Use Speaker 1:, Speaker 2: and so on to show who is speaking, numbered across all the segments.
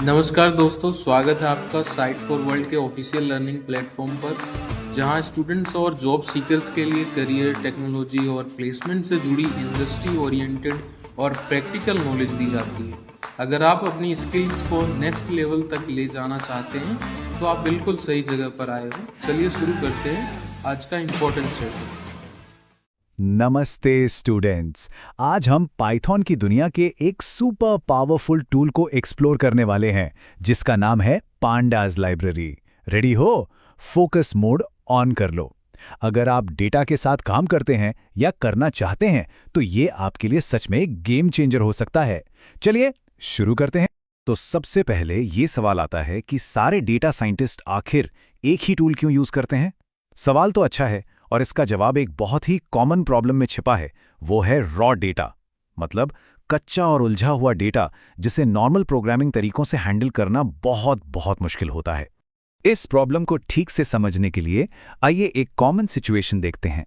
Speaker 1: नमस्कार दोस्तों, स्वागत है आपका साइट फॉर वर्ल्ड के ऑफिशियल लर्निंग प्लेटफॉर्म पर, जहां स्टूडेंट्स और जॉब सीकर्स के लिए करियर, टेक्नोलॉजी और प्लेसमेंट से जुड़ी इंडस्ट्री ओरिएंटेड और प्रैक्टिकल नॉलेज दी जाती है। अगर आप अपनी स्किल्स को नेक्स्ट लेवल तक ले जाना चाहते हैं तो आप बिल्कुल सही जगह पर आए हो। चलिए शुरू करते हैं आज का इम्पोर्टेंट सेशन।
Speaker 2: नमस्ते स्टूडेंट्स। आज हम पाइथन की दुनिया के एक सुपर पावरफुल टूल को एक्सप्लोर करने वाले हैं जिसका नाम है पांडाज लाइब्रेरी। रेडी हो? फोकस मोड ऑन कर लो। अगर आप डेटा के साथ काम करते हैं या करना चाहते हैं तो ये आपके लिए सच में एक गेम चेंजर हो सकता है। चलिए शुरू करते हैं। तो सबसे पहले ये सवाल आता है कि सारे डेटा साइंटिस्ट आखिर एक ही टूल क्यों यूज करते हैं? सवाल तो अच्छा है और इसका जवाब एक बहुत ही कॉमन प्रॉब्लम में छिपा है। वो है रॉ डेटा, मतलब कच्चा और उलझा हुआ डेटा जिसे नॉर्मल प्रोग्रामिंग तरीकों से हैंडल करना बहुत बहुत मुश्किल होता है। इस प्रॉब्लम को ठीक से समझने के लिए आइए एक कॉमन सिचुएशन देखते हैं।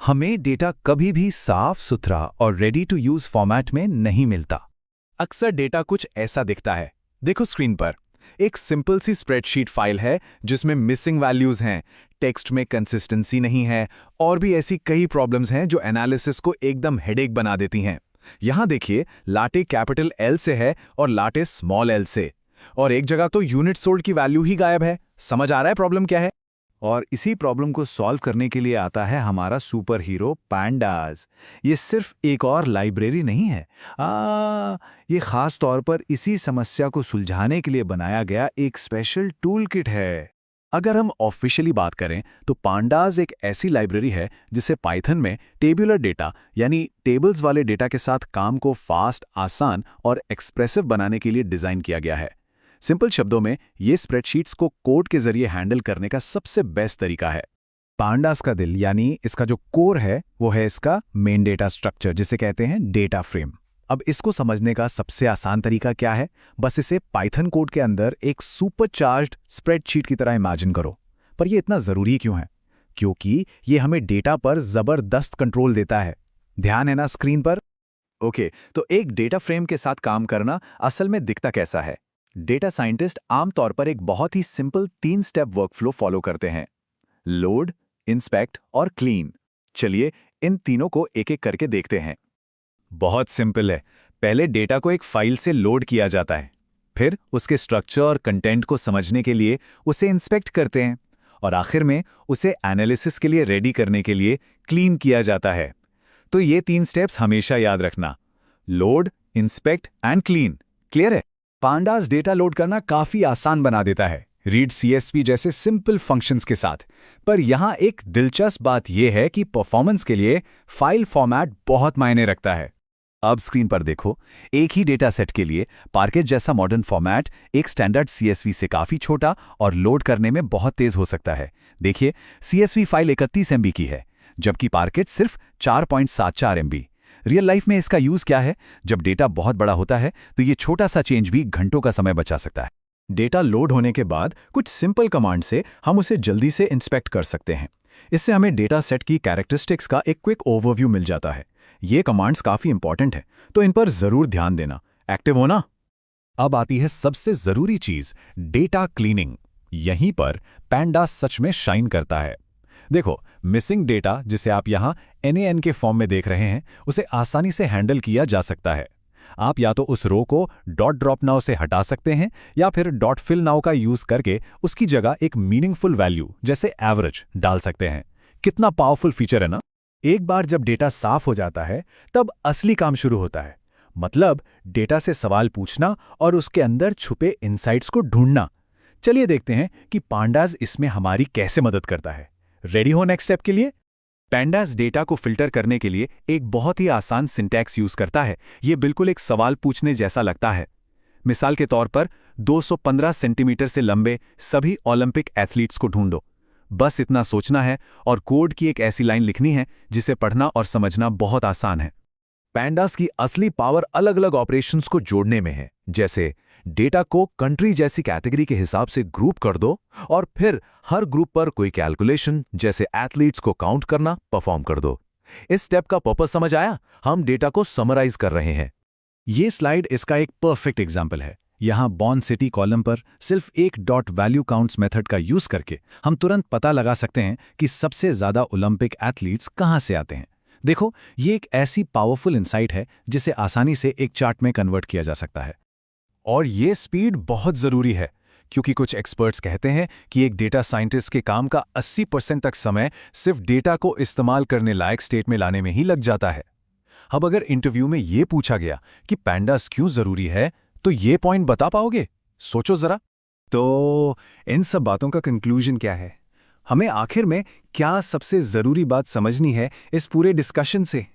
Speaker 2: हमें डेटा कभी भी साफ सुथरा और रेडी टू यूज फॉर्मेट में नहीं मिलता। अक्सर डेटा कुछ ऐसा दिखता है। देखो स्क्रीन पर एक सिंपल सी स्प्रेडशीट फाइल है जिसमें मिसिंग वैल्यूज हैं, टेक्स्ट में कंसिस्टेंसी नहीं है और भी ऐसी कई प्रॉब्लम्स हैं जो एनालिसिस को एकदम हेडेक बना देती हैं। यहां देखिए, लाटे कैपिटल एल से है और लाटे स्मॉल एल से, और एक जगह तो यूनिट सोल्ड की वैल्यू ही गायब है। समझ आ रहा है प्रॉब्लम क्या है? और इसी प्रॉब्लम को सॉल्व करने के लिए आता है हमारा सुपर हीरो पांडाज। ये सिर्फ एक और लाइब्रेरी नहीं है, ये खास तौर पर इसी समस्या को सुलझाने के लिए बनाया गया एक स्पेशल टूल किट है। अगर हम ऑफिशियली बात करें तो पांडाज एक ऐसी लाइब्रेरी है जिसे पाइथन में टेबुलर डेटा यानी टेबल्स वाले डेटा के साथ काम को फास्ट, आसान और एक्सप्रेसिव बनाने के लिए डिजाइन किया गया है। सिंपल शब्दों में ये स्प्रेडशीट्स को कोड के जरिए हैंडल करने का सबसे बेस्ट तरीका है। पांडास का दिल यानी इसका जो कोर है वो है इसका मेन डेटा स्ट्रक्चर, जिसे कहते हैं डेटा फ्रेम। अब इसको समझने का सबसे आसान तरीका क्या है? बस इसे पाइथन कोड के अंदर एक सुपरचार्ज्ड स्प्रेडशीट की तरह इमेजिन करो। पर ये इतना जरूरी क्यों है? क्योंकि ये हमें डेटा पर जबरदस्त कंट्रोल देता है। ध्यान है ना स्क्रीन पर? ओके, तो एक डेटा फ्रेम के साथ काम करना असल में दिखता कैसा है? डेटा साइंटिस्ट आमतौर पर एक बहुत ही सिंपल 3 स्टेप वर्कफ्लो फॉलो करते हैं: लोड, इंस्पेक्ट और क्लीन। चलिए इन तीनों को एक एक करके देखते हैं। बहुत सिंपल है। पहले डेटा को एक फाइल से लोड किया जाता है, फिर उसके स्ट्रक्चर और कंटेंट को समझने के लिए उसे इंस्पेक्ट करते हैं, और आखिर में उसे एनालिसिस के लिए रेडी करने के लिए क्लीन किया जाता है। तो ये 3 स्टेप्स हमेशा याद रखना: load, inspect and clean. Clear है? पांडास डेटा लोड करना काफी आसान बना देता है, रीड सीएसवी जैसे सिंपल फंक्शंस के साथ। पर यहां एक दिलचस्प बात यह है कि परफॉर्मेंस के लिए फाइल फॉर्मेट बहुत मायने रखता है। अब स्क्रीन पर देखो, एक ही डेटा सेट के लिए पार्केट जैसा मॉडर्न फॉर्मेट एक स्टैंडर्ड सीएसवी से काफी छोटा और लोड करने में बहुत तेज हो सकता है। देखिए, सीएसवी फाइल 31 MB की है, जबकि पार्केट सिर्फ 4.74 MB। रियल लाइफ में इसका यूज क्या है? जब डेटा बहुत बड़ा होता है तो ये छोटा सा चेंज भी घंटों का समय बचा सकता है। डेटा लोड होने के बाद कुछ सिंपल कमांड से हम उसे जल्दी से इंस्पेक्ट कर सकते हैं। इससे हमें डेटा सेट की कैरेक्टरिस्टिक्स का एक क्विक ओवरव्यू मिल जाता है। ये कमांड्स काफी इंपॉर्टेंट है, तो इन पर जरूर ध्यान देना। एक्टिव होना। अब आती है सबसे जरूरी चीज, डेटा क्लीनिंग। यहीं पर पांडास सच में शाइन करता है। देखो, मिसिंग डेटा जिसे आप यहां NaN के फॉर्म में देख रहे हैं, उसे आसानी से हैंडल किया जा सकता है। आप या तो उस रो को डॉट ड्रॉप नाउ से हटा सकते हैं या फिर डॉट फिल नाउ का यूज करके उसकी जगह एक मीनिंगफुल वैल्यू जैसे एवरेज डाल सकते हैं। कितना पावरफुल फीचर है ना? एक बार जब डेटा साफ हो जाता है तब असली काम शुरू होता है, मतलब डेटा से सवाल पूछना और उसके अंदर छुपे इनसाइट्स को ढूंढना। चलिए देखते हैं कि पांडास इसमें हमारी कैसे मदद करता है। रेडी हो नेक्स्ट स्टेप के लिए? पांडास डेटा को फिल्टर करने के लिए एक बहुत ही आसान सिंटैक्स यूज करता है। ये बिल्कुल एक सवाल पूछने जैसा लगता है। मिसाल के तौर पर 215 सेंटीमीटर से लंबे सभी ओलंपिक एथलीट्स को ढूंढो। बस इतना सोचना है और कोड की एक ऐसी लाइन लिखनी है जिसे पढ़ना और समझना बहुत आसान है। पांडास की असली पावर अलग अलग ऑपरेशंस को जोड़ने में है, जैसे डेटा को कंट्री जैसी कैटेगरी के हिसाब से ग्रुप कर दो और फिर हर ग्रुप पर कोई कैलकुलेशन जैसे एथलीट्स को काउंट करना परफॉर्म कर दो। इस स्टेप का पर्पस समझ आया? हम डेटा को समराइज कर रहे हैं। ये स्लाइड इसका एक परफेक्ट एग्जाम्पल है। यहाँ बॉर्न सिटी कॉलम पर सिर्फ एक डॉट वैल्यू काउंट्स मेथड का यूज करके हम तुरंत पता लगा सकते हैं कि सबसे ज्यादा ओलंपिक एथलीट्स कहाँ से आते हैं। देखो, ये एक ऐसी पावरफुल इंसाइट है जिसे आसानी से एक चार्ट में कन्वर्ट किया जा सकता है। और ये स्पीड बहुत जरूरी है, क्योंकि कुछ एक्सपर्ट्स कहते हैं कि एक डेटा साइंटिस्ट के काम का 80% तक समय सिर्फ डेटा को इस्तेमाल करने लायक स्टेट में लाने में ही लग जाता है। अब अगर इंटरव्यू में ये पूछा गया कि पैंडास क्यों जरूरी है, तो ये पॉइंट बता पाओगे? सोचो जरा। तो इन सब बातों का कंक्लूजन क्या है? हमें आखिर में क्या सबसे जरूरी बात समझनी है इस पूरे डिस्कशन से?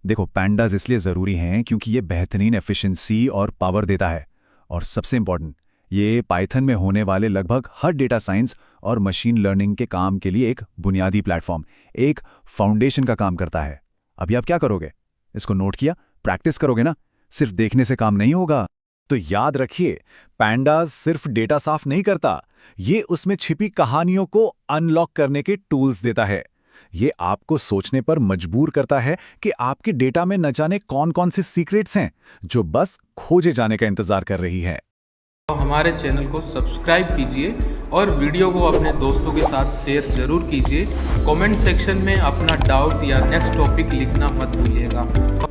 Speaker 2: देखो, पैंडास इसलिए जरूरी हैं क्योंकि ये बेहतरीन एफिशिएंसी और पावर देता है, और सबसे इंपॉर्टेंट, ये पाइथन में होने वाले लगभग हर डेटा साइंस और मशीन लर्निंग के काम के लिए एक बुनियादी प्लेटफॉर्म, एक फाउंडेशन का काम करता है। अभी आप क्या करोगे? इसको नोट किया, प्रैक्टिस करोगे ना? सिर्फ देखने से काम नहीं होगा। तो याद रखिए, पैंडास सिर्फ डेटा साफ नहीं करता, ये उसमें छिपी कहानियों को अनलॉक करने के टूल्स देता है। ये आपको सोचने पर मजबूर करता है कि आपके डेटा में न जाने कौन कौन से सीक्रेट्स हैं जो बस खोजे जाने का इंतजार कर रही है।
Speaker 1: तो हमारे चैनल को सब्सक्राइब कीजिए और वीडियो को अपने दोस्तों के साथ शेयर जरूर कीजिए। कमेंट सेक्शन में अपना डाउट या नेक्स्ट टॉपिक लिखना मत भूलिएगा।